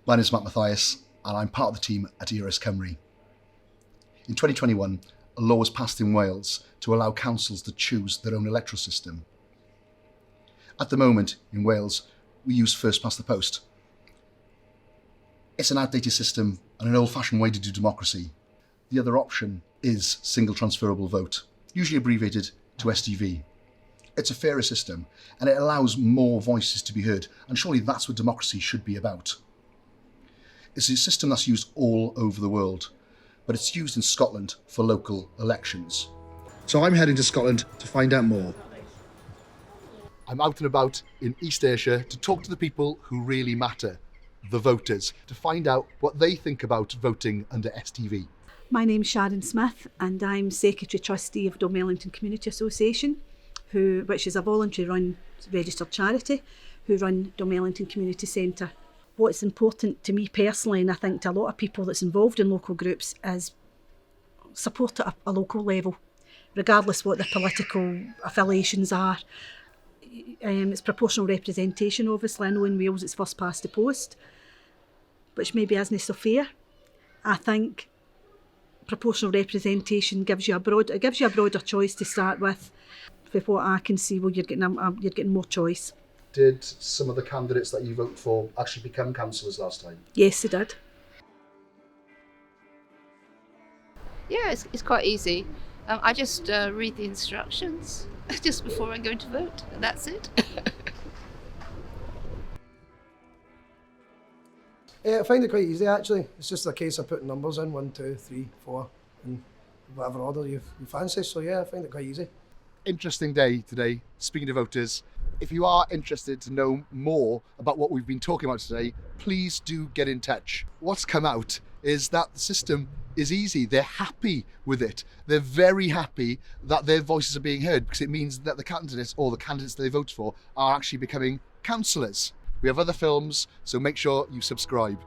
My name is Matt Mathias and I'm part of the team at ERS Cymru. In 2021, a law was passed in Wales to allow councils to choose their own electoral system. At the moment, in Wales, we use first past the post. It's an outdated system and an old-fashioned way to do democracy. The other option is single transferable vote, usually abbreviated to STV. It's a fairer system and it allows more voices to be heard, and surely that's what democracy should be about. It's a system that's used all over the world, but it's used in Scotland for local elections. So I'm heading to Scotland to find out more. I'm out and about in East Ayrshire to talk to the people who really matter, the voters, to find out what they think about voting under STV. My name's Sharon Smith and I'm Secretary Trustee of Dunmellington Community Association, which is a voluntary run registered charity who run Dunmellington Community Centre. What's important to me personally, and I think to a lot of people that's involved in local groups, is support at a local level, regardless what their political affiliations are. It's proportional representation, obviously. I know in Wales it's first past the post, which maybe isn't so fair. I think proportional representation gives you a broader choice to start with. For what I can see, well, you're getting more choice. Did some of the candidates that you voted for actually become councillors last time? Yes, they did. Yeah, it's quite easy. I just read the instructions just before I go to vote, and that's it. I find it quite easy actually. It's just a case of putting numbers in, 1, 2, 3, 4, in whatever order you fancy. So yeah, I find it quite easy. Interesting day today, speaking to voters. If you are interested to know more about what we've been talking about today, please do get in touch. What's come out is that the system is easy. They're happy with it. They're very happy that their voices are being heard, because it means that the candidates they vote for are actually becoming councillors. We have other films, so make sure you subscribe.